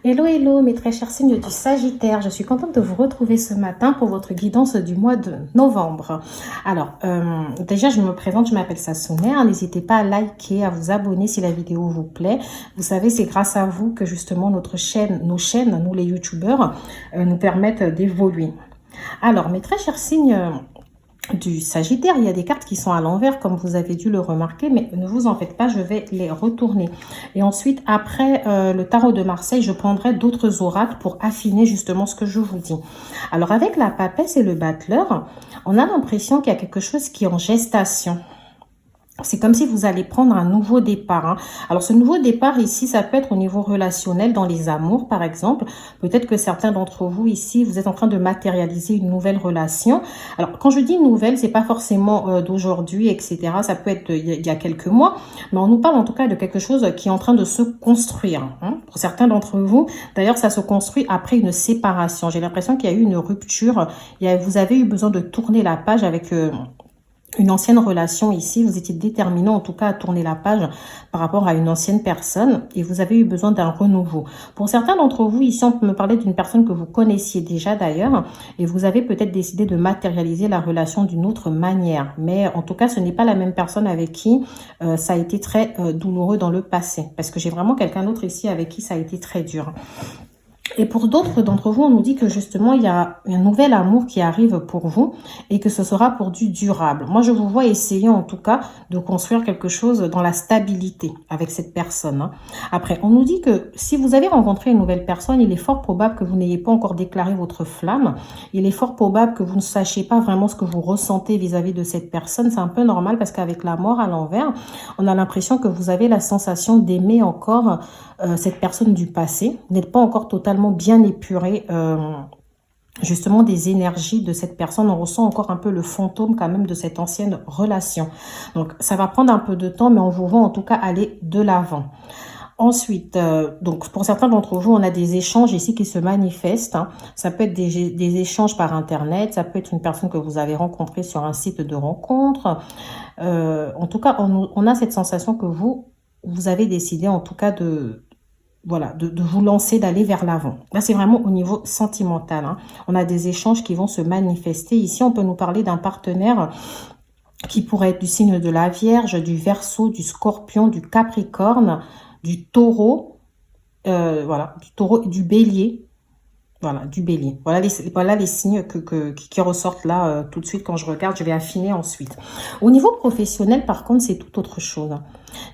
Hello, hello, mes très chers signes du Sagittaire. Je suis contente de vous retrouver ce matin pour votre guidance du mois de novembre. Alors, déjà, je me présente, je m'appelle Sassoner. N'hésitez pas à liker, à vous abonner si la vidéo vous plaît. Vous savez, c'est grâce à vous que justement nos chaînes, nous les youtubeurs, nous permettent d'évoluer. Alors, mes très chers signes du Sagittaire, il y a des cartes qui sont à l'envers comme vous avez dû le remarquer, mais ne vous en faites pas, je vais les retourner. Et ensuite, après le tarot de Marseille, je prendrai d'autres oracles pour affiner justement ce que je vous dis. Alors avec la papesse et le battleur, on a l'impression qu'il y a quelque chose qui est en gestation. C'est comme si vous allez prendre un nouveau départ. Hein. Alors, ce nouveau départ ici, ça peut être au niveau relationnel, dans les amours, par exemple. Peut-être que certains d'entre vous ici, vous êtes en train de matérialiser une nouvelle relation. Alors, quand je dis nouvelle, c'est pas forcément d'aujourd'hui, etc. Ça peut être il y a quelques mois. Mais on nous parle en tout cas de quelque chose qui est en train de se construire. Hein. Pour certains d'entre vous, d'ailleurs, ça se construit après une séparation. J'ai l'impression qu'il y a eu une rupture. Vous avez eu besoin de tourner la page avec... une ancienne relation ici, vous étiez déterminé en tout cas à tourner la page par rapport à une ancienne personne et vous avez eu besoin d'un renouveau. Pour certains d'entre vous ici, on peut me parler d'une personne que vous connaissiez déjà d'ailleurs et vous avez peut-être décidé de matérialiser la relation d'une autre manière. Mais en tout cas, ce n'est pas la même personne avec qui ça a été très douloureux dans le passé. Parce que j'ai vraiment quelqu'un d'autre ici avec qui ça a été très dur. Et pour d'autres d'entre vous, on nous dit que justement, il y a un nouvel amour qui arrive pour vous et que ce sera pour du durable. Moi, je vous vois essayer en tout cas de construire quelque chose dans la stabilité avec cette personne. Hein. Après, on nous dit que si vous avez rencontré une nouvelle personne, il est fort probable que vous n'ayez pas encore déclaré votre flamme. Il est fort probable que vous ne sachiez pas vraiment ce que vous ressentez vis-à-vis de cette personne. C'est un peu normal parce qu'avec la mort à l'envers, on a l'impression que vous avez la sensation d'aimer encore cette personne du passé. Vous n'êtes pas encore totalement bien épuré justement des énergies de cette personne. On ressent encore un peu le fantôme quand même de cette ancienne relation. Donc ça va prendre un peu de temps, mais on vous voit en tout cas aller de l'avant. Ensuite, donc pour certains d'entre vous, on a des échanges ici qui se manifestent. Hein. Ça peut être des échanges par Internet, ça peut être une personne que vous avez rencontrée sur un site de rencontre. En tout cas, on a cette sensation que vous avez décidé en tout cas de vous lancer, d'aller vers l'avant. Là, c'est vraiment au niveau sentimental. Hein. On a des échanges qui vont se manifester. Ici, on peut nous parler d'un partenaire qui pourrait être du signe de la Vierge, du Verseau, du Scorpion, du Capricorne, du Taureau, du Taureau et du Bélier. Voilà, du Bélier. Voilà les signes qui ressortent là tout de suite quand je regarde. Je vais affiner ensuite. Au niveau professionnel, par contre, c'est tout autre chose.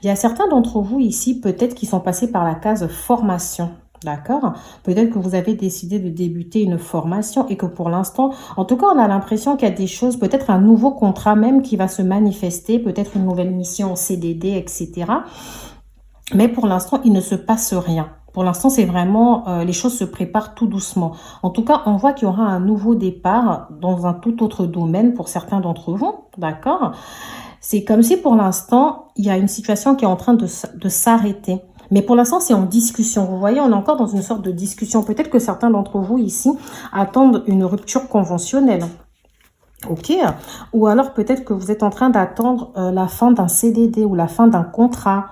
Il y a certains d'entre vous ici, peut-être, qui sont passés par la case formation. D'accord? Peut-être que vous avez décidé de débuter une formation et que pour l'instant, en tout cas, on a l'impression qu'il y a des choses, peut-être un nouveau contrat même qui va se manifester, peut-être une nouvelle mission en CDD, etc. Mais pour l'instant, il ne se passe rien. Pour l'instant, c'est vraiment, les choses se préparent tout doucement. En tout cas, on voit qu'il y aura un nouveau départ dans un tout autre domaine pour certains d'entre vous, d'accord? C'est comme si pour l'instant, il y a une situation qui est en train de s'arrêter. Mais pour l'instant, c'est en discussion. Vous voyez, on est encore dans une sorte de discussion. Peut-être que certains d'entre vous ici attendent une rupture conventionnelle. Ok, ou alors peut-être que vous êtes en train d'attendre la fin d'un CDD ou la fin d'un contrat.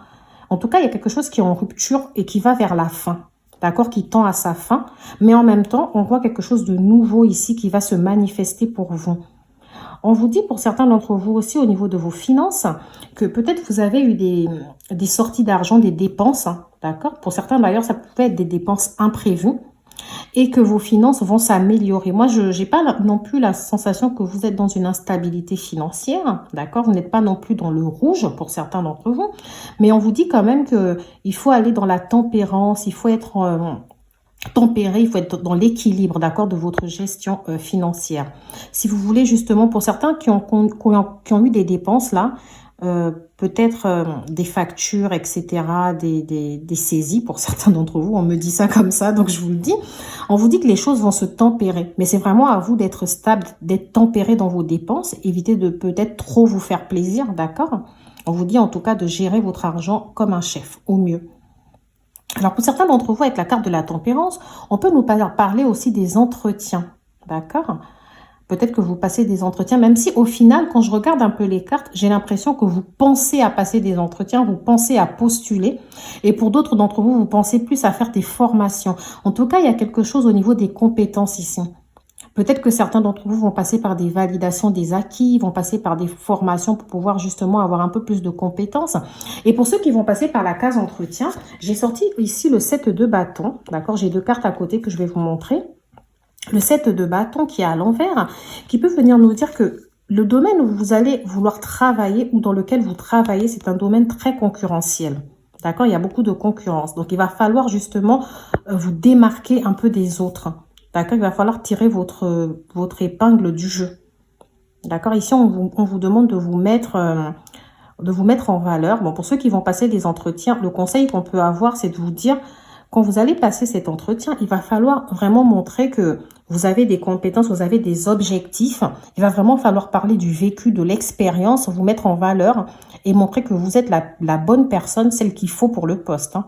En tout cas, il y a quelque chose qui est en rupture et qui va vers la fin, d'accord, qui tend à sa fin. Mais en même temps, on voit quelque chose de nouveau ici qui va se manifester pour vous. On vous dit pour certains d'entre vous aussi au niveau de vos finances que peut-être vous avez eu des sorties d'argent, des dépenses, hein, d'accord. Pour certains d'ailleurs, ça peut être des dépenses imprévues. Et que vos finances vont s'améliorer. Moi, je n'ai pas non plus la sensation que vous êtes dans une instabilité financière, d'accord? Vous n'êtes pas non plus dans le rouge pour certains d'entre vous, mais on vous dit quand même qu'il faut aller dans la tempérance, il faut être tempéré, il faut être dans l'équilibre, d'accord, de votre gestion financière. Si vous voulez justement, pour certains qui ont eu des dépenses là, peut-être des factures, etc., des saisies pour certains d'entre vous. On me dit ça comme ça, donc je vous le dis. On vous dit que les choses vont se tempérer, mais c'est vraiment à vous d'être stable, d'être tempéré dans vos dépenses. Évitez de peut-être trop vous faire plaisir, d'accord? On vous dit en tout cas de gérer votre argent comme un chef, au mieux. Alors pour certains d'entre vous, avec la carte de la tempérance, on peut nous parler aussi des entretiens, d'accord? Peut-être que vous passez des entretiens, même si au final, quand je regarde un peu les cartes, j'ai l'impression que vous pensez à passer des entretiens, vous pensez à postuler. Et pour d'autres d'entre vous, vous pensez plus à faire des formations. En tout cas, il y a quelque chose au niveau des compétences ici. Peut-être que certains d'entre vous vont passer par des validations des acquis, vont passer par des formations pour pouvoir justement avoir un peu plus de compétences. Et pour ceux qui vont passer par la case entretien, j'ai sorti ici le 7 de bâton. D'accord, j'ai deux cartes à côté que je vais vous montrer. Le 7 de bâton qui est à l'envers, qui peut venir nous dire que le domaine où vous allez vouloir travailler ou dans lequel vous travaillez, c'est un domaine très concurrentiel. D'accord, il y a beaucoup de concurrence. Donc, il va falloir justement vous démarquer un peu des autres. D'accord, il va falloir tirer votre épingle du jeu. D'accord, ici, on vous demande de vous mettre en valeur. Bon, pour ceux qui vont passer des entretiens, le conseil qu'on peut avoir, c'est de vous dire, quand vous allez passer cet entretien, il va falloir vraiment montrer que vous avez des compétences, vous avez des objectifs. Il va vraiment falloir parler du vécu, de l'expérience, vous mettre en valeur et montrer que vous êtes la bonne personne, celle qu'il faut pour le poste.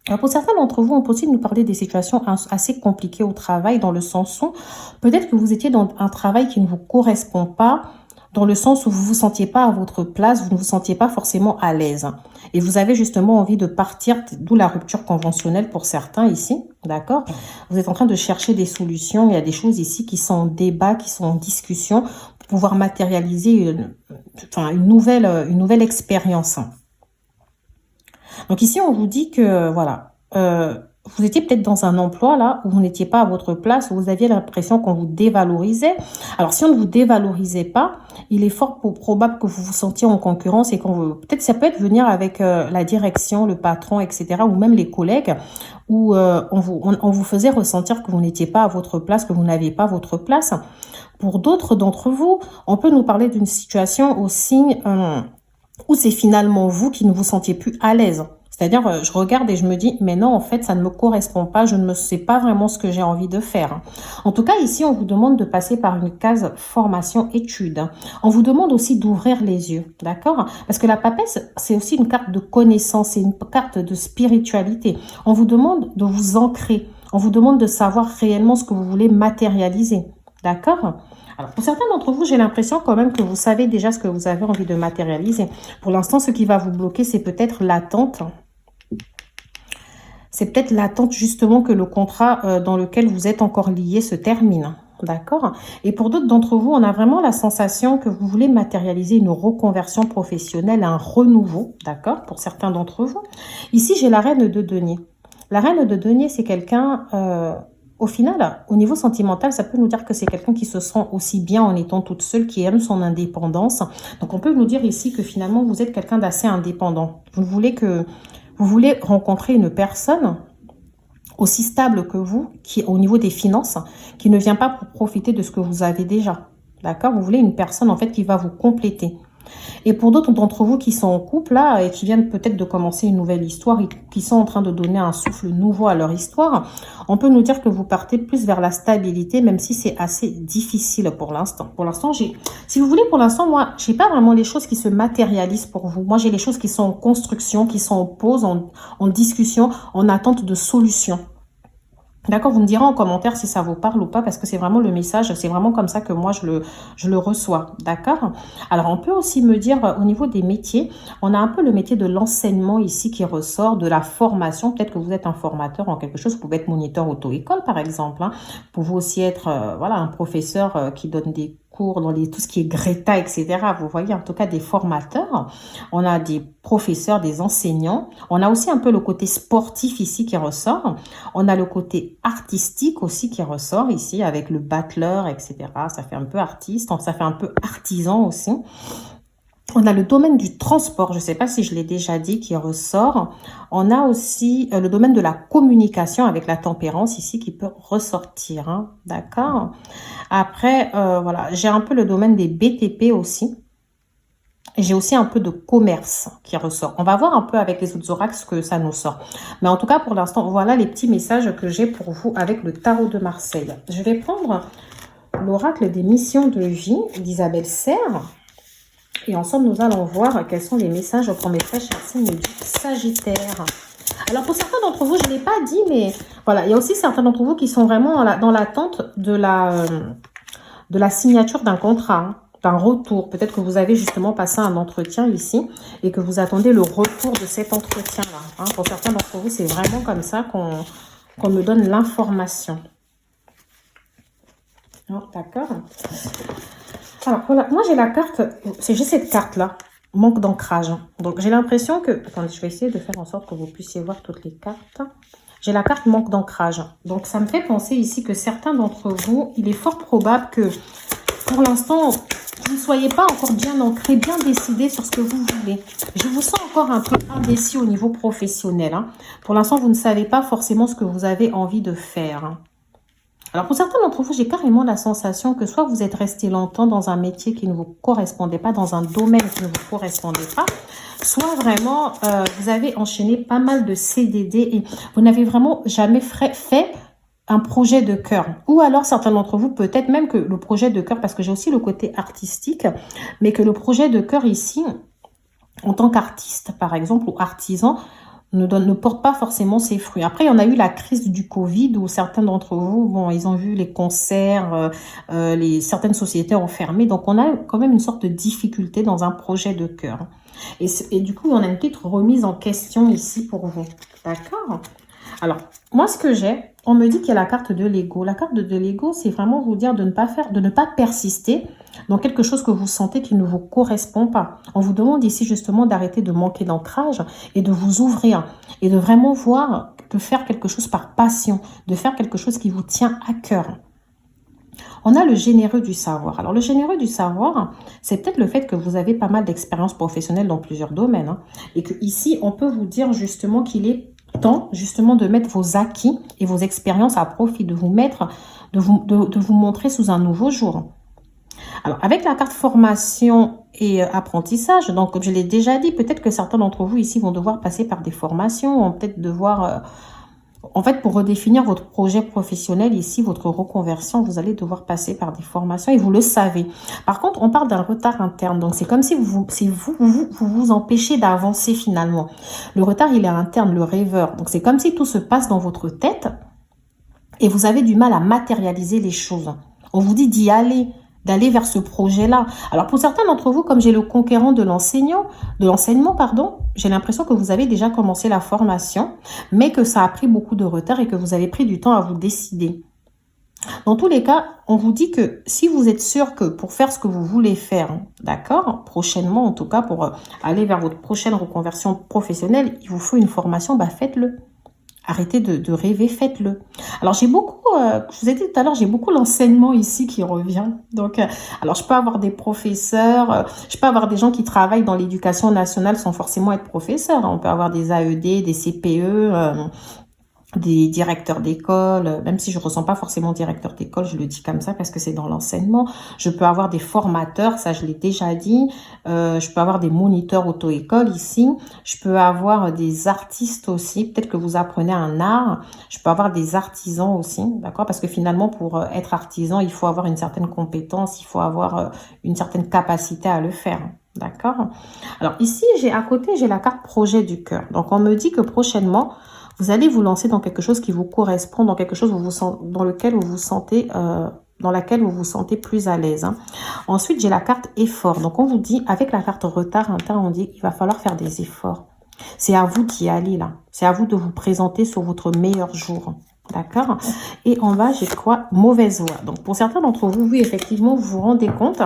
Alors pour certains d'entre vous, on peut aussi nous parler des situations assez compliquées au travail, dans le sens où peut-être que vous étiez dans un travail qui ne vous correspond pas, dans le sens où vous ne vous sentiez pas à votre place, vous ne vous sentiez pas forcément à l'aise. Et vous avez justement envie de partir, d'où la rupture conventionnelle pour certains ici, d'accord? Vous êtes en train de chercher des solutions, il y a des choses ici qui sont en débat, qui sont en discussion, pour pouvoir matérialiser une nouvelle expérience. Donc ici, on vous dit que, voilà, vous étiez peut-être dans un emploi là où vous n'étiez pas à votre place, où vous aviez l'impression qu'on vous dévalorisait. Alors, si on ne vous dévalorisait pas, il est fort probable que vous vous sentiez en concurrence et peut-être ça peut être venir avec la direction, le patron, etc. ou même les collègues où on vous faisait ressentir que vous n'étiez pas à votre place, que vous n'aviez pas votre place. Pour d'autres d'entre vous, on peut nous parler d'une situation aussi où c'est finalement vous qui ne vous sentiez plus à l'aise. C'est-à-dire, je regarde et je me dis, mais non, en fait, ça ne me correspond pas, je ne sais pas vraiment ce que j'ai envie de faire. En tout cas, ici, on vous demande de passer par une case formation-études. On vous demande aussi d'ouvrir les yeux, d'accord? Parce que la papesse, c'est aussi une carte de connaissance, c'est une carte de spiritualité. On vous demande de vous ancrer, on vous demande de savoir réellement ce que vous voulez matérialiser, d'accord? Alors, pour certains d'entre vous, j'ai l'impression quand même que vous savez déjà ce que vous avez envie de matérialiser. Pour l'instant, ce qui va vous bloquer, c'est peut-être l'attente. C'est peut-être l'attente justement que le contrat dans lequel vous êtes encore lié se termine. D'accord? Et pour d'autres d'entre vous, on a vraiment la sensation que vous voulez matérialiser une reconversion professionnelle, un renouveau. D'accord? Pour certains d'entre vous. Ici, j'ai la reine de denier. La reine de denier, c'est quelqu'un... au final, au niveau sentimental, ça peut nous dire que c'est quelqu'un qui se sent aussi bien en étant toute seule, qui aime son indépendance. Donc, on peut nous dire ici que finalement, vous êtes quelqu'un d'assez indépendant. Vous voulez rencontrer une personne aussi stable que vous, qui au niveau des finances, qui ne vient pas pour profiter de ce que vous avez déjà. D'accord? Vous voulez une personne, en fait, qui va vous compléter. Et pour d'autres d'entre vous qui sont en couple là et qui viennent peut-être de commencer une nouvelle histoire et qui sont en train de donner un souffle nouveau à leur histoire, on peut nous dire que vous partez plus vers la stabilité, même si c'est assez difficile pour l'instant. Pour l'instant, si vous voulez, pour l'instant, moi, j'ai pas vraiment les choses qui se matérialisent pour vous. Moi, j'ai les choses qui sont en construction, qui sont en pause, en discussion, en attente de solutions. D'accord, vous me direz en commentaire si ça vous parle ou pas, parce que c'est vraiment le message, c'est vraiment comme ça que moi je le reçois, d'accord? Alors, on peut aussi me dire au niveau des métiers, on a un peu le métier de l'enseignement ici qui ressort, de la formation. Peut-être que vous êtes un formateur en quelque chose, vous pouvez être moniteur auto-école par exemple, hein. Vous pouvez aussi être voilà, un professeur qui donne des cours dans tout ce qui est Greta, etc. Vous voyez, en tout cas, des formateurs. On a des professeurs, des enseignants. On a aussi un peu le côté sportif ici qui ressort. On a le côté artistique aussi qui ressort ici avec le battleur, etc. Ça fait un peu artiste, ça fait un peu artisan aussi. On a le domaine du transport, je ne sais pas si je l'ai déjà dit, qui ressort. On a aussi le domaine de la communication avec la tempérance ici qui peut ressortir, hein, d'accord? Après, voilà, j'ai un peu le domaine des BTP aussi. Et j'ai aussi un peu de commerce qui ressort. On va voir un peu avec les autres oracles ce que ça nous sort. Mais en tout cas, pour l'instant, voilà les petits messages que j'ai pour vous avec le tarot de Marseille. Je vais prendre l'oracle des missions de vie d'Isabelle Serre. Et ensemble, nous allons voir quels sont les messages pour mes très chers signes du Sagittaire. Alors, pour certains d'entre vous, je ne l'ai pas dit, mais voilà, il y a aussi certains d'entre vous qui sont vraiment dans l'attente de de la signature d'un contrat, hein, d'un retour. Peut-être que vous avez justement passé un entretien ici et que vous attendez le retour de cet entretien-là. Hein. Pour certains d'entre vous, c'est vraiment comme ça qu'on me donne l'information. D'accord. Alors, voilà, moi j'ai la carte, j'ai cette carte-là, manque d'ancrage. Donc j'ai l'impression que, attendez, je vais essayer de faire en sorte que vous puissiez voir toutes les cartes. J'ai la carte manque d'ancrage. Donc ça me fait penser ici que certains d'entre vous, il est fort probable que pour l'instant, vous ne soyez pas encore bien ancré, bien décidé sur ce que vous voulez. Je vous sens encore un peu indécis au niveau professionnel. Hein. Pour l'instant, vous ne savez pas forcément ce que vous avez envie de faire. Hein. Alors, pour certains d'entre vous, j'ai carrément la sensation que soit vous êtes resté longtemps dans un métier qui ne vous correspondait pas, dans un domaine qui ne vous correspondait pas, soit vraiment, vous avez enchaîné pas mal de CDD et vous n'avez vraiment jamais fait un projet de cœur. Ou alors, certains d'entre vous, peut-être même que le projet de cœur, parce que j'ai aussi le côté artistique, mais que le projet de cœur ici, en tant qu'artiste, par exemple, ou artisan, ne porte pas forcément ses fruits. Après, il y en a eu la crise du Covid où certains d'entre vous, bon, ils ont vu les concerts, certaines sociétés ont fermé. Donc, on a quand même une sorte de difficulté dans un projet de cœur. Et du coup, on a une petite remise en question ici pour vous. D'accord? Alors, moi, ce que j'ai, on me dit qu'il y a la carte de l'ego. La carte de l'ego, c'est vraiment vous dire de ne pas persister dans quelque chose que vous sentez qui ne vous correspond pas. On vous demande ici justement d'arrêter de manquer d'ancrage et de vous ouvrir et de vraiment voir, de faire quelque chose par passion, de faire quelque chose qui vous tient à cœur. On a le généreux du savoir. Alors, le généreux du savoir, c'est peut-être le fait que vous avez pas mal d'expérience professionnelle dans plusieurs domaines. Hein, et que ici, on peut vous dire justement qu'il est temps justement de mettre vos acquis et vos expériences à profit, de vous montrer sous un nouveau jour. Alors, avec la carte formation et apprentissage, donc comme je l'ai déjà dit, peut-être que certains d'entre vous ici vont devoir passer par des formations, vont peut-être devoir... en fait, pour redéfinir votre projet professionnel ici, votre reconversion, vous allez devoir passer par des formations et vous le savez. Par contre, on parle d'un retard interne. Donc, c'est comme si vous empêchez d'avancer finalement. Le retard, il est interne, le rêveur. Donc, c'est comme si tout se passe dans votre tête et vous avez du mal à matérialiser les choses. On vous dit d'y aller, d'aller vers ce projet-là. Alors, pour certains d'entre vous, comme j'ai le conquérant de l'enseignement, pardon, j'ai l'impression que vous avez déjà commencé la formation, mais que ça a pris beaucoup de retard et que vous avez pris du temps à vous décider. Dans tous les cas, on vous dit que si vous êtes sûr que pour faire ce que vous voulez faire, d'accord, prochainement en tout cas, pour aller vers votre prochaine reconversion professionnelle, il vous faut une formation, bah faites-le. Arrêtez de rêver, faites-le. Alors, j'ai beaucoup, je vous ai dit tout à l'heure, j'ai beaucoup l'enseignement ici qui revient. Donc, alors, je peux avoir des professeurs, je peux avoir des gens qui travaillent dans l'éducation nationale sans forcément être professeurs. On peut avoir des AED, des CPE, des directeurs d'école, même si je ne ressens pas forcément directeur d'école, je le dis comme ça parce que c'est dans l'enseignement. Je peux avoir des formateurs, ça je l'ai déjà dit. Je peux avoir des moniteurs auto-école ici. Je peux avoir des artistes aussi. Peut-être que vous apprenez un art. Je peux avoir des artisans aussi, d'accord? Parce que finalement, pour être artisan, il faut avoir une certaine compétence, il faut avoir une certaine capacité à le faire. D'accord? Alors ici, à côté, j'ai la carte projet du cœur. Donc, on me dit que prochainement, vous allez vous lancer dans quelque chose qui vous correspond, dans quelque chose dans laquelle vous vous sentez plus à l'aise. Hein. Ensuite, j'ai la carte effort. Donc, on vous dit, avec la carte retard interne, on dit qu'il va falloir faire des efforts. C'est à vous d'y aller là. C'est à vous de vous présenter sur votre meilleur jour. D'accord? Et en bas, j'ai quoi? Mauvaise voie. Donc, pour certains d'entre vous, oui, effectivement, vous vous rendez compte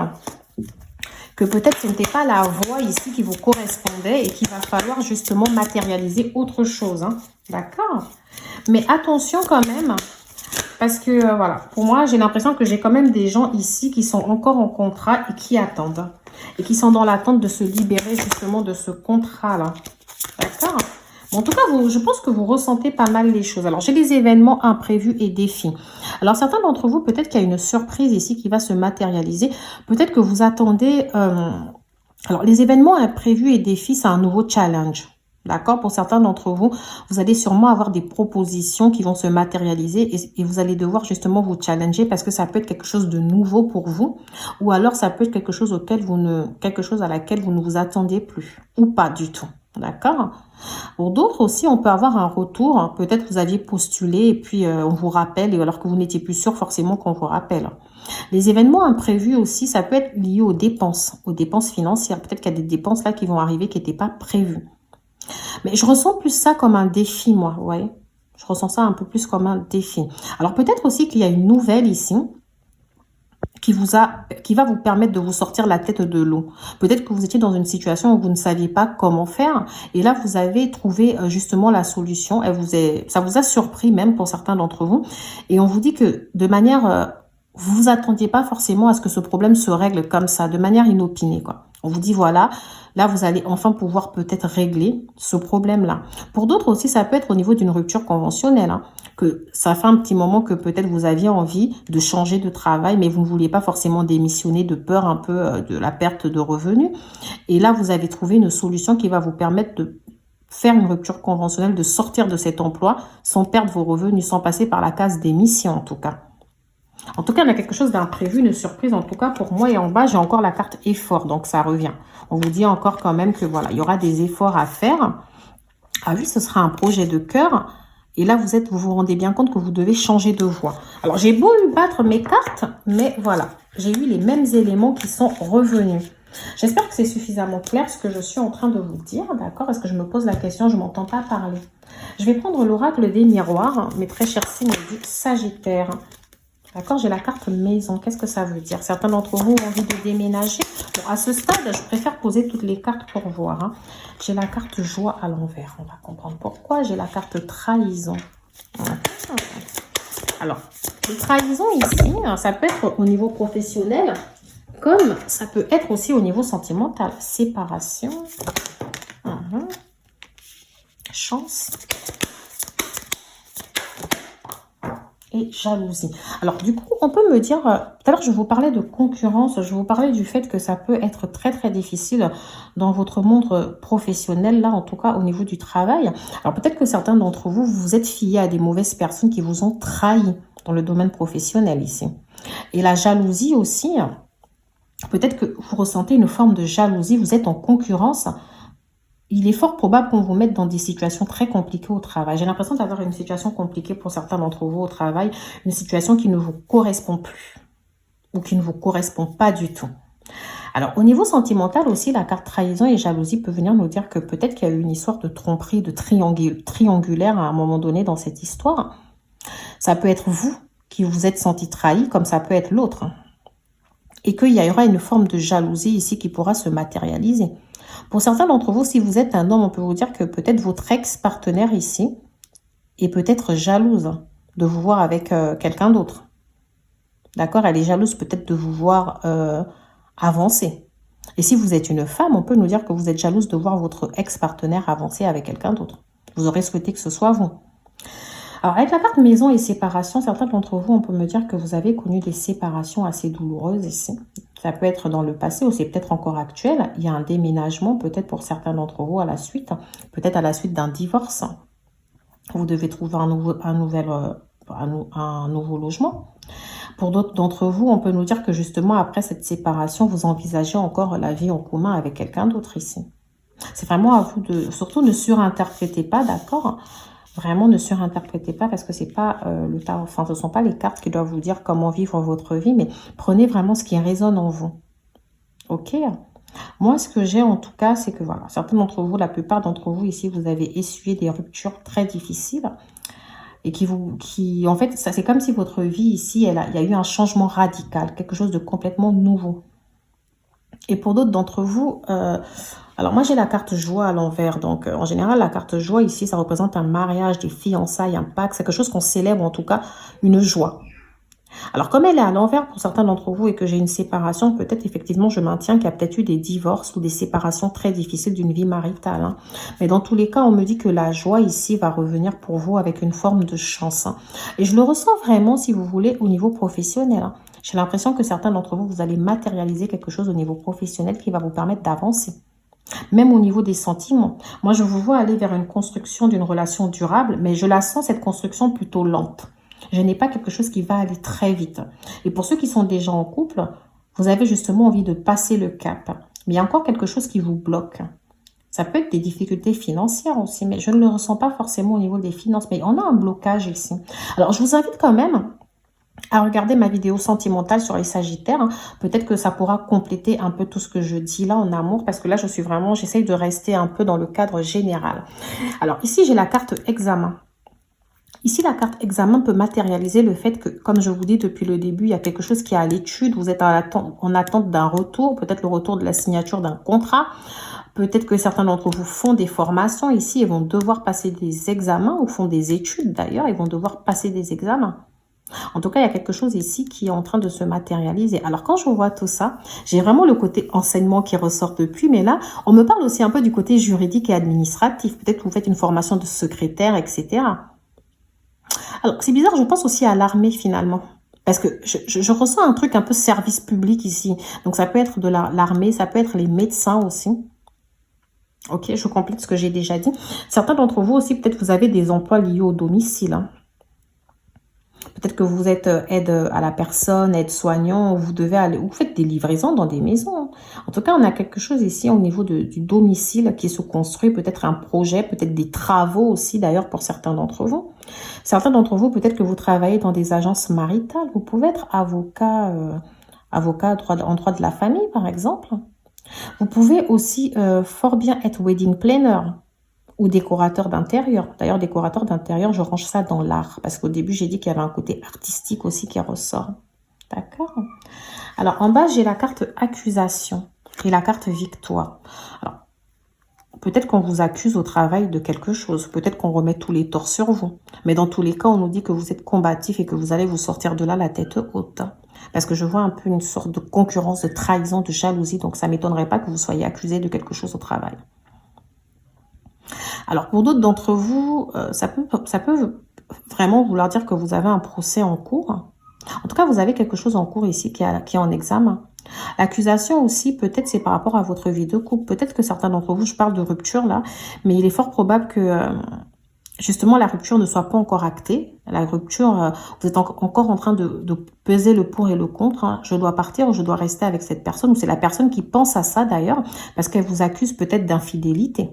que peut-être ce n'était pas la voie ici qui vous correspondait et qu'il va falloir justement matérialiser autre chose. Hein. D'accord? Mais attention quand même, parce que voilà, pour moi, j'ai l'impression que j'ai quand même des gens ici qui sont encore en contrat et qui attendent. Et qui sont dans l'attente de se libérer justement de ce contrat-là. D'accord? Bon, en tout cas, je pense que vous ressentez pas mal les choses. Alors, j'ai des événements imprévus et défis. Alors, certains d'entre vous, peut-être qu'il y a une surprise ici qui va se matérialiser. Peut-être que vous attendez... alors, les événements imprévus et défis, c'est un nouveau challenge. D'accord? Pour certains d'entre vous, vous allez sûrement avoir des propositions qui vont se matérialiser et vous allez devoir justement vous challenger parce que ça peut être quelque chose de nouveau pour vous ou alors ça peut être quelque chose à laquelle vous ne vous attendiez plus ou pas du tout. D'accord? Pour d'autres aussi, on peut avoir un retour. Peut-être vous aviez postulé et puis on vous rappelle, et alors que vous n'étiez plus sûr forcément qu'on vous rappelle. Les événements imprévus aussi, ça peut être lié aux dépenses financières. Peut-être qu'il y a des dépenses là qui vont arriver qui n'étaient pas prévues. Mais je ressens plus ça comme un défi, moi, ouais. Je ressens ça un peu plus comme un défi. Alors peut-être aussi qu'il y a une nouvelle ici qui va vous permettre de vous sortir la tête de l'eau. Peut-être que vous étiez dans une situation où vous ne saviez pas comment faire et là vous avez trouvé justement la solution. Ça vous a surpris même pour certains d'entre vous et on vous dit que de manière, vous vous attendiez pas forcément à ce que ce problème se règle comme ça, de manière inopinée, quoi. On vous dit voilà, là vous allez enfin pouvoir peut-être régler ce problème-là. Pour d'autres aussi, ça peut être au niveau d'une rupture conventionnelle, hein, que ça fait un petit moment que peut-être vous aviez envie de changer de travail, mais vous ne vouliez pas forcément démissionner de peur un peu de la perte de revenus. Et là, vous avez trouvé une solution qui va vous permettre de faire une rupture conventionnelle, de sortir de cet emploi sans perdre vos revenus, sans passer par la case démission en tout cas. En tout cas, il y a quelque chose d'imprévu, une surprise. En tout cas, pour moi, et en bas, j'ai encore la carte effort. Donc, ça revient. On vous dit encore quand même que voilà, il y aura des efforts à faire. Ah oui, ce sera un projet de cœur. Et là, vous vous rendez bien compte que vous devez changer de voie. Alors, j'ai beau battre mes cartes, mais voilà. J'ai eu les mêmes éléments qui sont revenus. J'espère que c'est suffisamment clair ce que je suis en train de vous dire. D'accord? Est-ce que je me pose la question? Je ne m'entends pas parler. Je vais prendre l'oracle des miroirs, mes très chers signes du Sagittaire. D'accord, j'ai la carte maison. Qu'est-ce que ça veut dire? Certains d'entre vous ont envie de déménager. Bon, à ce stade, je préfère poser toutes les cartes pour voir. Hein. J'ai la carte joie à l'envers. On va comprendre pourquoi. J'ai la carte trahison. Alors, les trahisons ici, ça peut être au niveau professionnel, comme ça peut être aussi au niveau sentimental. Séparation. Chance. Et jalousie. Alors du coup, on peut me dire, tout à l'heure je vous parlais de concurrence, je vous parlais du fait que ça peut être très très difficile dans votre monde professionnel, là en tout cas au niveau du travail. Alors peut-être que certains d'entre vous, vous êtes fiés à des mauvaises personnes qui vous ont trahi dans le domaine professionnel ici. Et la jalousie aussi, peut-être que vous ressentez une forme de jalousie, vous êtes en concurrence. Il est fort probable qu'on vous mette dans des situations très compliquées au travail. J'ai l'impression d'avoir une situation compliquée pour certains d'entre vous au travail, une situation qui ne vous correspond plus ou qui ne vous correspond pas du tout. Alors, au niveau sentimental aussi, la carte trahison et jalousie peut venir nous dire que peut-être qu'il y a eu une histoire de tromperie, de triangulaire à un moment donné dans cette histoire. Ça peut être vous qui vous êtes senti trahi, comme ça peut être l'autre. Et qu'il y aura une forme de jalousie ici qui pourra se matérialiser. Pour certains d'entre vous, si vous êtes un homme, on peut vous dire que peut-être votre ex-partenaire ici est peut-être jalouse de vous voir avec quelqu'un d'autre. D'accord? Elle est jalouse peut-être de vous voir avancer. Et si vous êtes une femme, on peut nous dire que vous êtes jalouse de voir votre ex-partenaire avancer avec quelqu'un d'autre. Vous aurez souhaité que ce soit vous. Alors, avec la carte maison et séparation, certains d'entre vous, on peut me dire que vous avez connu des séparations assez douloureuses ici. Ça peut être dans le passé ou c'est peut-être encore actuel. Il y a un déménagement, peut-être pour certains d'entre vous à la suite, peut-être à la suite d'un divorce. Vous devez trouver un nouveau logement. Pour d'autres d'entre vous, on peut nous dire que justement, après cette séparation, vous envisagez encore la vie en commun avec quelqu'un d'autre ici. C'est vraiment à vous de... Surtout, ne surinterprétez pas, d'accord ? Vraiment, ne surinterprétez pas parce que c'est pas le tas. Enfin, ce ne sont pas les cartes qui doivent vous dire comment vivre votre vie, mais prenez vraiment ce qui résonne en vous. Ok? Moi, ce que j'ai en tout cas, c'est que voilà, certains d'entre vous, la plupart d'entre vous ici, vous avez essuyé des ruptures très difficiles et en fait, ça c'est comme si votre vie ici, il y a eu un changement radical, quelque chose de complètement nouveau. Et pour d'autres d'entre vous, alors moi j'ai la carte joie à l'envers, donc en général la carte joie ici ça représente un mariage, des fiançailles, un pacte, c'est quelque chose qu'on célèbre en tout cas, une joie. Alors comme elle est à l'envers pour certains d'entre vous et que j'ai une séparation, peut-être effectivement je maintiens qu'il y a peut-être eu des divorces ou des séparations très difficiles d'une vie maritale. Hein. Mais dans tous les cas on me dit que la joie ici va revenir pour vous avec une forme de chance. Hein. Et je le ressens vraiment si vous voulez au niveau professionnel. Hein. J'ai l'impression que certains d'entre vous, vous allez matérialiser quelque chose au niveau professionnel qui va vous permettre d'avancer. Même au niveau des sentiments. Moi, je vous vois aller vers une construction d'une relation durable, mais je la sens, cette construction, plutôt lente. Je n'ai pas quelque chose qui va aller très vite. Et pour ceux qui sont déjà en couple, vous avez justement envie de passer le cap. Mais il y a encore quelque chose qui vous bloque. Ça peut être des difficultés financières aussi, mais je ne le ressens pas forcément au niveau des finances. Mais on a un blocage ici. Alors, je vous invite quand même à regarder ma vidéo sentimentale sur les Sagittaires. Peut-être que ça pourra compléter un peu tout ce que je dis là en amour, parce que là, j'essaye de rester un peu dans le cadre général. Alors, ici, j'ai la carte examen. Ici, la carte examen peut matérialiser le fait que, comme je vous dis depuis le début, il y a quelque chose qui est à l'étude. Vous êtes en attente d'un retour, peut-être le retour de la signature d'un contrat. Peut-être que certains d'entre vous font des formations ici et vont devoir passer des examens ou font des études d'ailleurs. Ils vont devoir passer des examens. En tout cas, il y a quelque chose ici qui est en train de se matérialiser. Alors, quand je vois tout ça, j'ai vraiment le côté enseignement qui ressort depuis. Mais là, on me parle aussi un peu du côté juridique et administratif. Peut-être que vous faites une formation de secrétaire, etc. Alors, c'est bizarre, je pense aussi à l'armée finalement. Parce que je ressens un truc un peu service public ici. Donc, ça peut être de l'armée, ça peut être les médecins aussi. Ok, je complète ce que j'ai déjà dit. Certains d'entre vous aussi, peut-être vous avez des emplois liés au domicile. Peut-être que vous êtes aide à la personne, aide-soignant, vous devez aller, vous faites des livraisons dans des maisons. En tout cas, on a quelque chose ici au niveau du domicile qui se construit, peut-être un projet, peut-être des travaux aussi d'ailleurs pour certains d'entre vous. Certains d'entre vous, peut-être que vous travaillez dans des agences maritales. Vous pouvez être avocat, avocat en droit de la famille par exemple. Vous pouvez aussi fort bien être wedding planner ou décorateur d'intérieur. D'ailleurs, décorateur d'intérieur, je range ça dans l'art. Parce qu'au début, j'ai dit qu'il y avait un côté artistique aussi qui ressort. D'accord? Alors, en bas, j'ai la carte accusation et la carte victoire. Alors, peut-être qu'on vous accuse au travail de quelque chose. Peut-être qu'on remet tous les torts sur vous. Mais dans tous les cas, on nous dit que vous êtes combatif et que vous allez vous sortir de là la tête haute. Parce que je vois un peu une sorte de concurrence, de trahison, de jalousie. Donc, ça ne m'étonnerait pas que vous soyez accusé de quelque chose au travail. Alors, pour d'autres d'entre vous, ça peut vraiment vouloir dire que vous avez un procès en cours. En tout cas, vous avez quelque chose en cours ici qui est en examen. L'accusation aussi, peut-être c'est par rapport à votre vie de couple. Peut-être que certains d'entre vous, je parle de rupture là, mais il est fort probable que justement la rupture ne soit pas encore actée. La rupture, vous êtes encore en train de peser le pour et le contre. Hein. Je dois partir ou je dois rester avec cette personne. Ou c'est la personne qui pense à ça d'ailleurs, parce qu'elle vous accuse peut-être d'infidélité.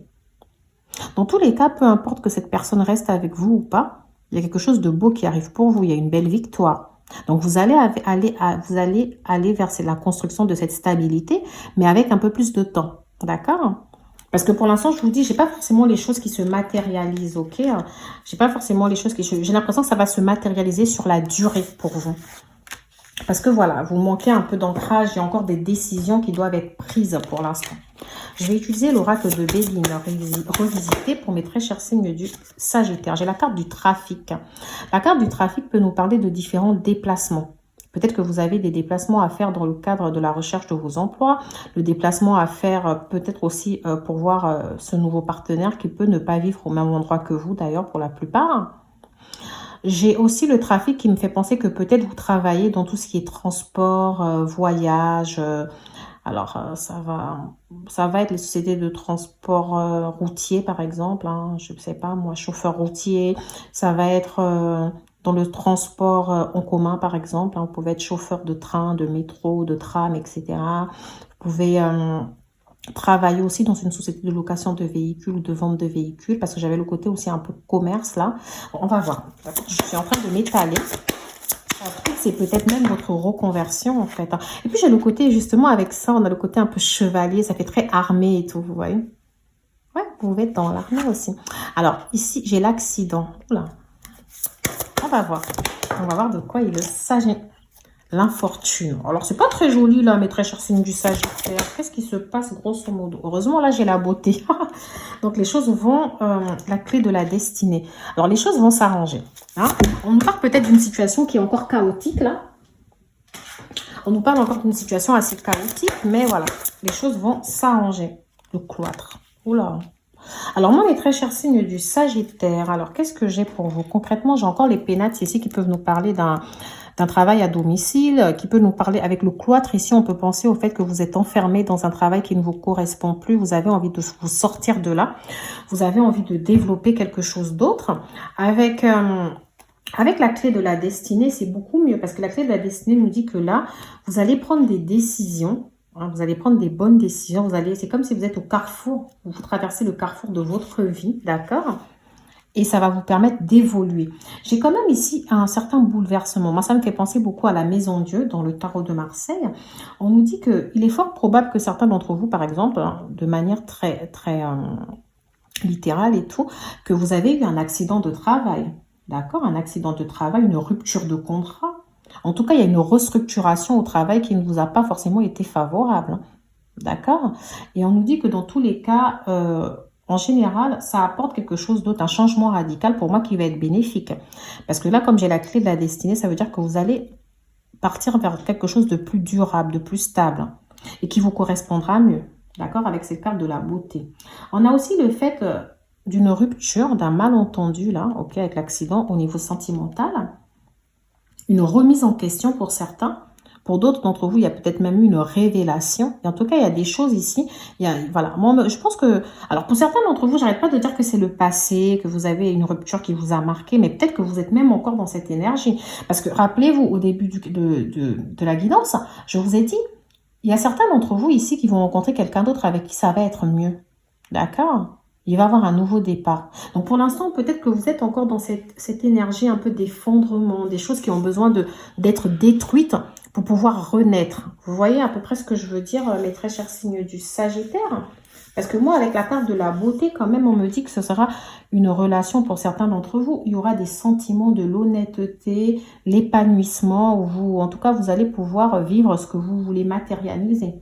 Dans tous les cas, peu importe que cette personne reste avec vous ou pas, il y a quelque chose de beau qui arrive pour vous. Il y a une belle victoire. Donc, vous allez aller vers la construction de cette stabilité, mais avec un peu plus de temps. D'accord? Parce que pour l'instant, je vous dis, j'ai pas forcément les choses qui se matérialisent, ok? J'ai pas forcément les choses qui... J'ai l'impression que ça va se matérialiser sur la durée pour vous. Parce que voilà, vous manquez un peu d'ancrage. Il y a encore des décisions qui doivent être prises pour l'instant. Je vais utiliser l'oracle de Béline revisité pour mes très chers signes du Sagittaire. J'ai la carte du trafic. La carte du trafic peut nous parler de différents déplacements. Peut-être que vous avez des déplacements à faire dans le cadre de la recherche de vos emplois. Le déplacement à faire peut-être aussi pour voir ce nouveau partenaire qui peut ne pas vivre au même endroit que vous d'ailleurs pour la plupart. J'ai aussi le trafic qui me fait penser que peut-être vous travaillez dans tout ce qui est transport, voyage. Alors, ça va être les sociétés de transport routier, par exemple. Hein, je ne sais pas, moi, chauffeur routier. Ça va être dans le transport en commun, par exemple. Hein, vous pouvez être chauffeur de train, de métro, de tram, etc. Vous pouvez... travailler aussi dans une société de location de véhicules ou de vente de véhicules parce que j'avais le côté aussi un peu commerce là. Bon, on va voir. Je suis en train de m'étaler. C'est peut-être même votre reconversion en fait. Et puis j'ai le côté justement avec ça, on a le côté un peu chevalier, ça fait très armé et tout, vous voyez. Ouais, vous pouvez être dans l'armée aussi. Alors ici, j'ai l'accident. Oula. On va voir. On va voir de quoi il s'agit. L'infortune. Alors, c'est pas très joli, là, mes très chers signes du Sagittaire. Qu'est-ce qui se passe, grosso modo? Heureusement, là, j'ai la beauté. Donc, les choses vont... la clé de la destinée. Alors, les choses vont s'arranger. Hein. On nous parle peut-être d'une situation qui est encore chaotique, là. On nous parle encore d'une situation assez chaotique, mais voilà. Les choses vont s'arranger. Le cloître. Oula. Alors, moi, mes très chers signes du Sagittaire. Alors, qu'est-ce que j'ai pour vous? Concrètement, j'ai encore les pénates ici qui peuvent nous parler d'un travail à domicile, qui peut nous parler avec le cloître. Ici, on peut penser au fait que vous êtes enfermé dans un travail qui ne vous correspond plus. Vous avez envie de vous sortir de là. Vous avez envie de développer quelque chose d'autre. Avec la clé de la destinée, c'est beaucoup mieux parce que la clé de la destinée nous dit que là, vous allez prendre des décisions. hein. Vous allez prendre des bonnes décisions. C'est comme si vous êtes au carrefour. Vous traversez le carrefour de votre vie, d'accord? Et ça va vous permettre d'évoluer. J'ai quand même ici un certain bouleversement. Moi, ça me fait penser beaucoup à la Maison Dieu dans le tarot de Marseille. On nous dit qu'il est fort probable que certains d'entre vous, par exemple, hein, de manière très littérale et tout, que vous avez eu un accident de travail. D'accord? Un accident de travail, une rupture de contrat. En tout cas, il y a une restructuration au travail qui ne vous a pas forcément été favorable. D'accord? Et on nous dit que dans tous les cas, en général, ça apporte quelque chose d'autre, un changement radical pour moi qui va être bénéfique. Parce que là, comme j'ai la clé de la destinée, ça veut dire que vous allez partir vers quelque chose de plus durable, de plus stable et qui vous correspondra mieux. D'accord? Avec cette carte de la beauté. On a aussi le fait d'une rupture, d'un malentendu, là, ok, avec l'accident au niveau sentimental. Une remise en question pour certains. Pour d'autres d'entre vous, il y a peut-être même eu une révélation. Et en tout cas, il y a des choses ici. Voilà, moi, je pense que... Alors, pour certains d'entre vous, j'arrête pas de dire que c'est le passé, que vous avez une rupture qui vous a marqué, mais peut-être que vous êtes même encore dans cette énergie. Parce que, rappelez-vous, au début de la guidance, je vous ai dit, il y a certains d'entre vous ici qui vont rencontrer quelqu'un d'autre avec qui ça va être mieux. D'accord? Il va y avoir un nouveau départ. Donc, pour l'instant, peut-être que vous êtes encore dans cette énergie un peu d'effondrement, des choses qui ont besoin d'être détruites pour pouvoir renaître. Vous voyez à peu près ce que je veux dire, mes très chers signes du Sagittaire? Parce que moi, avec la carte de la beauté, quand même, on me dit que ce sera une relation pour certains d'entre vous. Il y aura des sentiments de l'honnêteté, l'épanouissement, où en tout cas, vous allez pouvoir vivre ce que vous voulez matérialiser.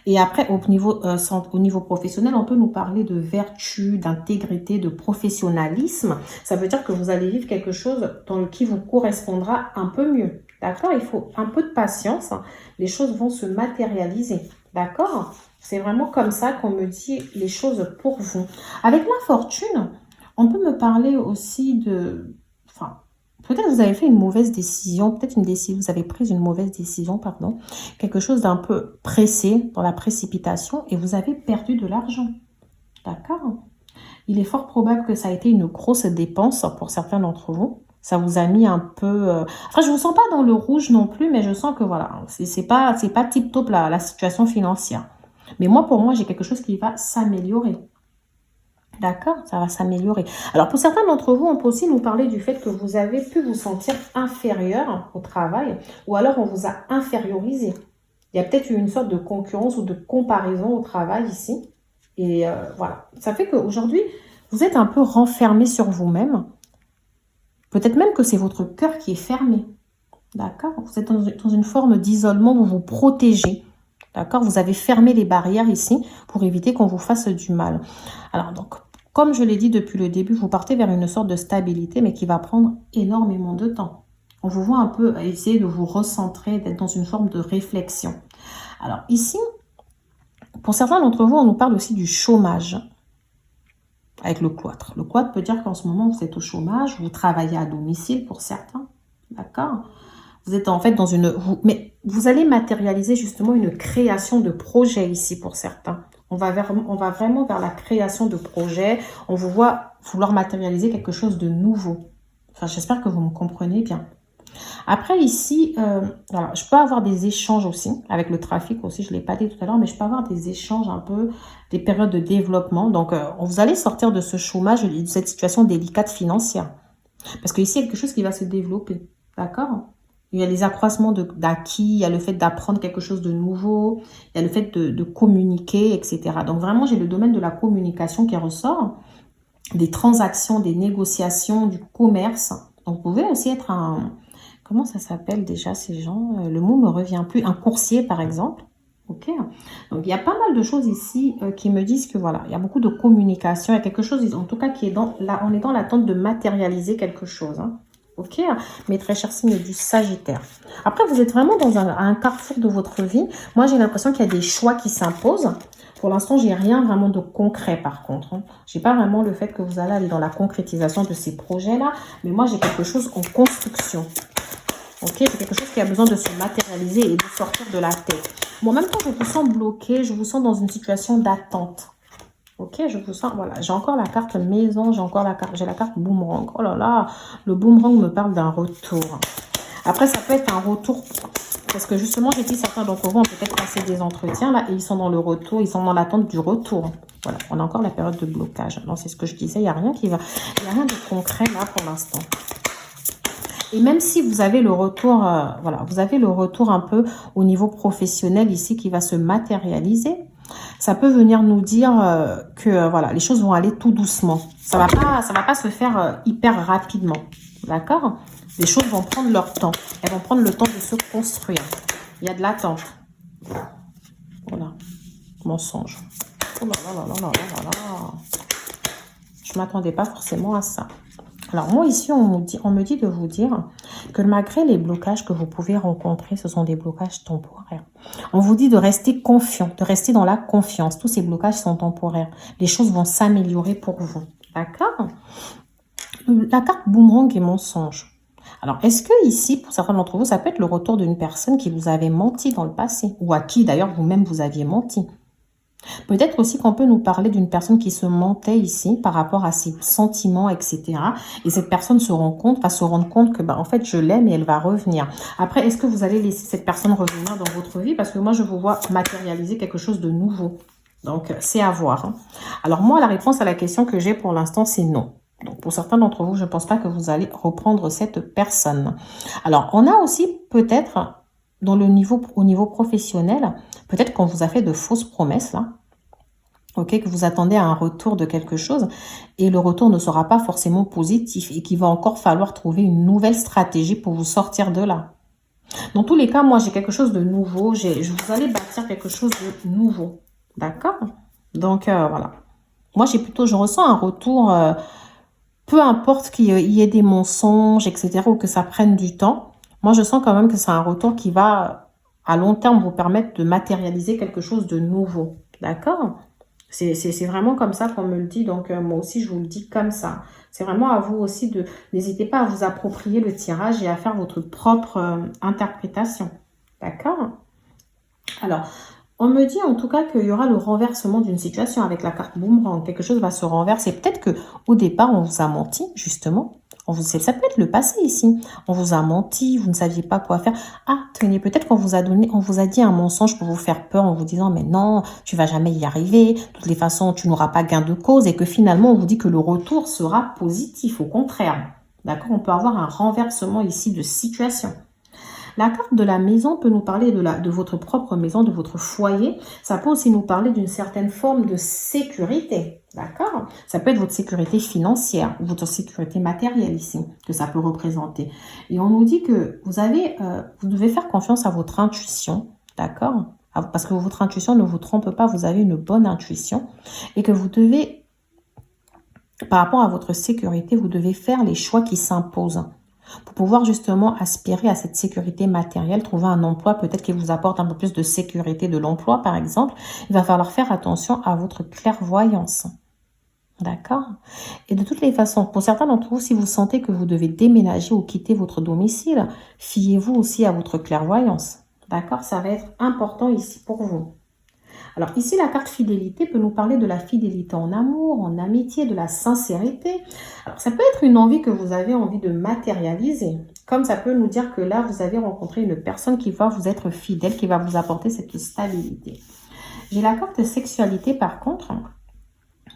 Et après, au niveau professionnel, on peut nous parler de vertu, d'intégrité, de professionnalisme. Ça veut dire que vous allez vivre quelque chose qui vous correspondra un peu mieux. D'accord? Il faut un peu de patience. Les choses vont se matérialiser. D'accord? C'est vraiment comme ça qu'on me dit les choses pour vous. Avec la fortune, on peut me parler aussi de... Enfin, peut-être vous avez fait une mauvaise décision, vous avez pris une mauvaise décision, pardon, quelque chose d'un peu pressé, dans la précipitation, et vous avez perdu de l'argent. D'accord? Il est fort probable que ça a été une grosse dépense pour certains d'entre vous. Ça vous a mis un peu... Enfin, je ne vous sens pas dans le rouge non plus, mais je sens que voilà, c'est pas tip-top la situation financière. Mais moi, pour moi, j'ai quelque chose qui va s'améliorer. D'accord? Ça va s'améliorer. Alors, pour certains d'entre vous, on peut aussi nous parler du fait que vous avez pu vous sentir inférieur au travail ou alors on vous a infériorisé. Il y a peut-être eu une sorte de concurrence ou de comparaison au travail ici. Et voilà. Ça fait qu'aujourd'hui, vous êtes un peu renfermé sur vous-même. Peut-être même que c'est votre cœur qui est fermé. D'accord? Vous êtes dans une forme d'isolement où vous vous protégez. D'accord? Vous avez fermé les barrières ici pour éviter qu'on vous fasse du mal. Alors, donc, comme je l'ai dit depuis le début, vous partez vers une sorte de stabilité, mais qui va prendre énormément de temps. On vous voit un peu essayer de vous recentrer, d'être dans une forme de réflexion. Alors, ici, pour certains d'entre vous, on nous parle aussi du chômage avec le cloître. Le cloître peut dire qu'en ce moment, vous êtes au chômage, vous travaillez à domicile pour certains. D'accord? Vous êtes en fait dans mais vous allez matérialiser justement une création de projet ici pour certains. On va vraiment vers la création de projets. On vous voit vouloir matérialiser quelque chose de nouveau. Enfin, j'espère que vous me comprenez bien. Après ici, voilà, je peux avoir des échanges aussi, avec le trafic aussi, je ne l'ai pas dit tout à l'heure, mais je peux avoir des échanges un peu, des périodes de développement. Donc, vous allez sortir de ce chômage, de cette situation délicate financière. Parce que ici, il y a quelque chose qui va se développer. D'accord? Il y a les accroissements d'acquis, il y a le fait d'apprendre quelque chose de nouveau, il y a le fait de communiquer, etc. Donc vraiment, j'ai le domaine de la communication qui ressort, des transactions, des négociations, du commerce. Donc vous pouvez aussi être un... Comment ça s'appelle déjà ces gens? Le mot me revient plus. Un coursier par exemple. Ok. Donc il y a pas mal de choses ici qui me disent que voilà, il y a beaucoup de communication, il y a quelque chose en tout cas qui est on est dans l'attente de matérialiser quelque chose. Hein. Ok, mes très chers signes du Sagittaire. Après, vous êtes vraiment dans un carrefour de votre vie. Moi, j'ai l'impression qu'il y a des choix qui s'imposent. Pour l'instant, j'ai rien vraiment de concret par contre. Hein. J'ai pas vraiment le fait que vous allez aller dans la concrétisation de ces projets-là. Mais moi, j'ai quelque chose en construction. Ok, c'est quelque chose qui a besoin de se matérialiser et de sortir de la tête. Bon, en même temps, je vous sens bloqué. Je vous sens dans une situation d'attente. Ok, je vous sens, voilà, j'ai encore la carte maison, j'ai la carte boomerang. Oh là là, le boomerang me parle d'un retour. Après, ça peut être un retour Parce que justement, j'ai dit, certains d'entre vous ont peut-être passé des entretiens là et ils sont dans le retour, ils sont dans l'attente du retour. Voilà, on a encore la période de blocage. Non, c'est ce que je disais, il n'y a rien qui va, il n'y a rien de concret là pour l'instant. Et même si vous avez le retour, voilà, vous avez le retour un peu au niveau professionnel ici qui va se matérialiser, ça peut venir nous dire que voilà, les choses vont aller tout doucement. Ça va pas se faire hyper rapidement, d'accord? Les choses vont prendre leur temps. Elles vont prendre le temps de se construire. Il y a de l'attente. Voilà, mensonge. Oh là là là là là là là. Je m'attendais pas forcément à ça. Alors moi ici, on me dit de vous dire que malgré les blocages que vous pouvez rencontrer, ce sont des blocages temporaires. On vous dit de rester confiant, de rester dans la confiance. Tous ces blocages sont temporaires. Les choses vont s'améliorer pour vous. D'accord? La carte boomerang et mensonge. Alors, est-ce que ici, pour certains d'entre vous, ça peut être le retour d'une personne qui vous avait menti dans le passé ou à qui d'ailleurs vous-même vous aviez menti? Peut-être aussi qu'on peut nous parler d'une personne qui se mentait ici par rapport à ses sentiments, etc. Et cette personne va se rendre compte que, en fait, je l'aime et elle va revenir. Après, est-ce que vous allez laisser cette personne revenir dans votre vie? Parce que moi, je vous vois matérialiser quelque chose de nouveau. Donc, c'est à voir. Alors, moi, la réponse à la question que j'ai pour l'instant, c'est non. Donc, pour certains d'entre vous, je ne pense pas que vous allez reprendre cette personne. Alors, on a aussi peut-être, au niveau professionnel, peut-être qu'on vous a fait de fausses promesses, là. Ok, que vous attendez à un retour de quelque chose et le retour ne sera pas forcément positif et qu'il va encore falloir trouver une nouvelle stratégie pour vous sortir de là. Dans tous les cas, moi, j'ai quelque chose de nouveau. Vous allez bâtir quelque chose de nouveau. D'accord? Donc, voilà. Moi, je ressens un retour, peu importe qu'il y ait des mensonges, etc., ou que ça prenne du temps. Moi, je sens quand même que c'est un retour qui va, à long terme, vous permettre de matérialiser quelque chose de nouveau. D'accord? C'est vraiment comme ça qu'on me le dit, donc moi aussi je vous le dis comme ça. C'est vraiment à vous aussi de... N'hésitez pas à vous approprier le tirage et à faire votre propre interprétation. D'accord? Alors, on me dit en tout cas qu'il y aura le renversement d'une situation avec la carte boomerang. Quelque chose va se renverser. Peut-être que au départ on vous a menti, justement. Ça peut être le passé ici. On vous a menti, vous ne saviez pas quoi faire. Ah, tenez, peut-être qu'on vous a dit un mensonge pour vous faire peur en vous disant mais non, tu vas jamais y arriver. De toutes les façons, tu n'auras pas gain de cause et que finalement on vous dit que le retour sera positif. Au contraire, d'accord, on peut avoir un renversement ici de situation. La carte de la maison peut nous parler de votre propre maison, de votre foyer. Ça peut aussi nous parler d'une certaine forme de sécurité. D'accord? Ça peut être votre sécurité financière ou votre sécurité matérielle ici, que ça peut représenter. Et on nous dit que vous devez faire confiance à votre intuition. D'accord? Parce que votre intuition ne vous trompe pas, vous avez une bonne intuition. Et que vous devez, par rapport à votre sécurité, vous devez faire les choix qui s'imposent. Pour pouvoir justement aspirer à cette sécurité matérielle, trouver un emploi peut-être qui vous apporte un peu plus de sécurité de l'emploi par exemple, il va falloir faire attention à votre clairvoyance. D'accord? Et de toutes les façons, pour certains d'entre vous, si vous sentez que vous devez déménager ou quitter votre domicile, fiez-vous aussi à votre clairvoyance. D'accord? Ça va être important ici pour vous. Alors ici, la carte fidélité peut nous parler de la fidélité en amour, en amitié, de la sincérité. Alors ça peut être une envie que vous avez envie de matérialiser. Comme ça peut nous dire que là, vous avez rencontré une personne qui va vous être fidèle, qui va vous apporter cette stabilité. J'ai la carte sexualité par contre,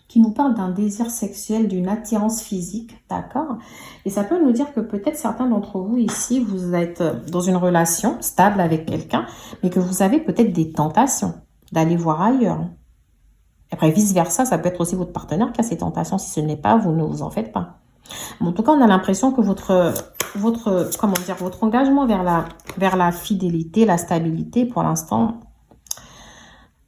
qui nous parle d'un désir sexuel, d'une attirance physique, d'accord? Et ça peut nous dire que peut-être certains d'entre vous ici, vous êtes dans une relation stable avec quelqu'un, mais que vous avez peut-être des tentations d'aller voir ailleurs. Après, vice-versa, ça peut être aussi votre partenaire qui a ces tentations. Si ce n'est pas, vous ne vous en faites pas. Mais en tout cas, on a l'impression que votre engagement vers la fidélité, la stabilité, pour l'instant,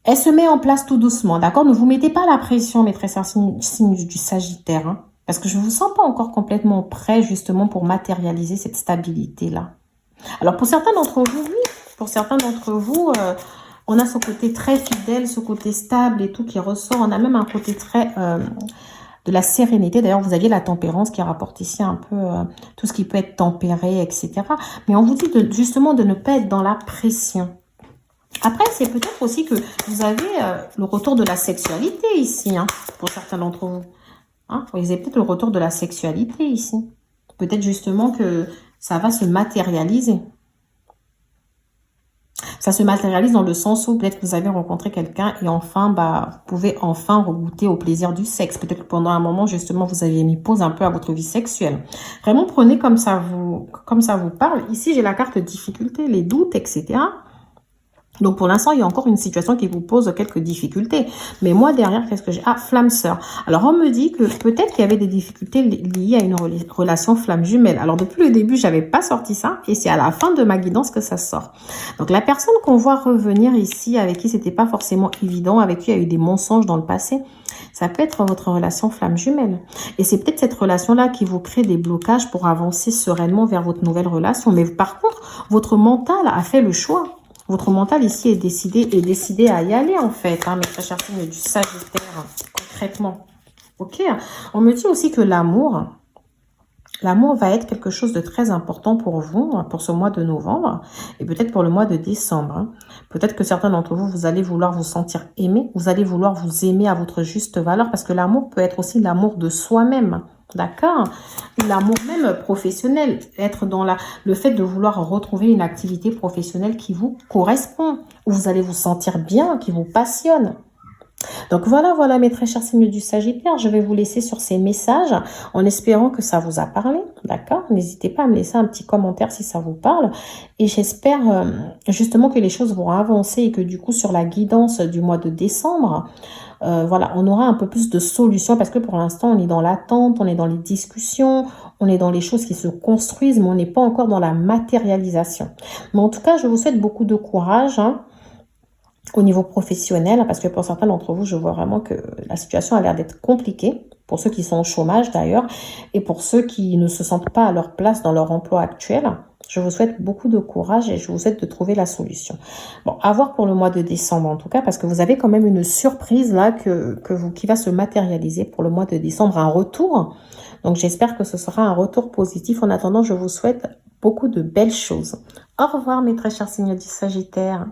elle se met en place tout doucement, d'accord? Ne vous mettez pas la pression, mes très chers signes du Sagittaire, hein, parce que je ne vous sens pas encore complètement prêt, justement, pour matérialiser cette stabilité-là. Alors, pour certains d'entre vous, oui, pour certains d'entre vous... on a ce côté très fidèle, ce côté stable et tout qui ressort. On a même un côté très de la sérénité. D'ailleurs, vous aviez la tempérance qui rapporte ici un peu tout ce qui peut être tempéré, etc. Mais on vous dit justement de ne pas être dans la pression. Après, c'est peut-être aussi que vous avez le retour de la sexualité ici, hein, pour certains d'entre vous. Hein, vous avez peut-être le retour de la sexualité ici. Peut-être justement que ça va se matérialiser. Ça se matérialise dans le sens où peut-être que vous avez rencontré quelqu'un et enfin, vous pouvez enfin regoûter au plaisir du sexe. Peut-être que pendant un moment, justement, vous aviez mis pause un peu à votre vie sexuelle. Vraiment, prenez comme ça vous parle. Ici, j'ai la carte difficulté, les doutes, etc. Donc, pour l'instant, il y a encore une situation qui vous pose quelques difficultés. Mais moi, derrière, qu'est-ce que j'ai? Ah, flamme sœur. Alors, on me dit que peut-être qu'il y avait des difficultés liées à une relation flamme jumelle. Alors, depuis le début, j'avais pas sorti ça. Et c'est à la fin de ma guidance que ça sort. Donc, la personne qu'on voit revenir ici, avec qui c'était pas forcément évident, avec qui il y a eu des mensonges dans le passé, ça peut être votre relation flamme jumelle. Et c'est peut-être cette relation-là qui vous crée des blocages pour avancer sereinement vers votre nouvelle relation. Mais par contre, votre mental a fait le choix. Votre mental ici est décidé à y aller en fait, hein, mes très chers signes du Sagittaire, concrètement. Ok, on me dit aussi que l'amour va être quelque chose de très important pour vous, pour ce mois de novembre, et peut-être pour le mois de décembre. Hein. Peut-être que certains d'entre vous, vous allez vouloir vous sentir aimé, vous allez vouloir vous aimer à votre juste valeur, parce que l'amour peut être aussi l'amour de soi-même. D'accord? L'amour même professionnel, être dans le fait de vouloir retrouver une activité professionnelle qui vous correspond, où vous allez vous sentir bien, qui vous passionne. Donc voilà mes très chers signes du Sagittaire, je vais vous laisser sur ces messages en espérant que ça vous a parlé, d'accord? N'hésitez pas à me laisser un petit commentaire si ça vous parle et j'espère justement que les choses vont avancer et que du coup sur la guidance du mois de décembre, voilà, on aura un peu plus de solutions parce que pour l'instant on est dans l'attente, on est dans les discussions, on est dans les choses qui se construisent mais on n'est pas encore dans la matérialisation. Mais en tout cas, je vous souhaite beaucoup de courage, hein, au niveau professionnel, parce que pour certains d'entre vous, je vois vraiment que la situation a l'air d'être compliquée, pour ceux qui sont au chômage d'ailleurs, et pour ceux qui ne se sentent pas à leur place dans leur emploi actuel. Je vous souhaite beaucoup de courage et je vous souhaite de trouver la solution. Bon, à voir pour le mois de décembre en tout cas, parce que vous avez quand même une surprise là qui va se matérialiser pour le mois de décembre, un retour. Donc j'espère que ce sera un retour positif. En attendant, je vous souhaite beaucoup de belles choses. Au revoir mes très chers signes du Sagittaire.